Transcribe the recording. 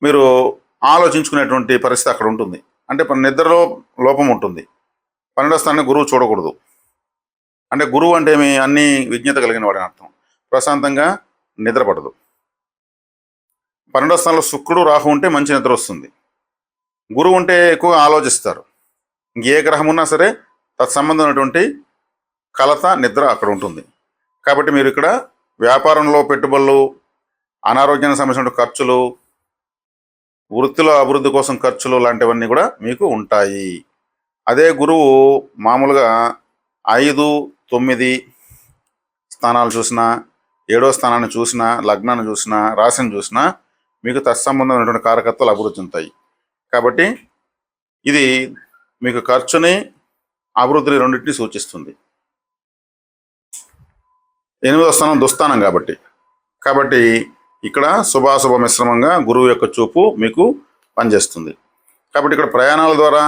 మీరు ఆలోచించుకునేటువంటి పరిస్థితి అక్కడ ఉంటుంది. అంటే నిద్రలో లోపం ఉంటుంది. 12వ స్థానాన్ని గురువు చూడకూడదు. అంటే గురువు అంటే ఏమి, అన్ని విజ్ఞత కలిగిన వాడని అర్థం. ప్రశాంతంగా నిద్ర పడదు. 12వ స్థానంలో శుక్రుడు రాహు ఉంటే మంచి నిద్ర వస్తుంది. గురువు ఉంటే ఎక్కువగా ఆలోచిస్తారు. ఏ గ్రహం ఉన్నా సరే తత్సంబంధమైనటువంటి కలత నిద్ర అక్కడ ఉంటుంది. కాబట్టి మీరు ఇక్కడ వ్యాపారంలో పెట్టుబడులు, అనారోగ్యానికి సంబంధించిన ఖర్చులు, వృత్తిలో అభివృద్ధి కోసం ఖర్చులు లాంటివన్నీ కూడా మీకు ఉంటాయి. అదే గురువు మామూలుగా 5, 9 స్థానాలు చూసినా, 7వ స్థానాన్ని చూసినా, లగ్నాన్ని చూసినా, రాశిని చూసినా మీకు తత్సంబంధమైనటువంటి కారకత్వాలు అభివృద్ధి ఉంటాయి. కాబట్టి ఇది మీకు ఖర్చుని, అభివృద్ధిని రెండింటిని సూచిస్తుంది. 8వ స్థానం దుస్థానం కాబట్టి ఇక్కడ శుభాశుభ మిశ్రమంగా గురువు యొక్క చూపు మీకు పనిచేస్తుంది. కాబట్టి ఇక్కడ ప్రయాణాల ద్వారా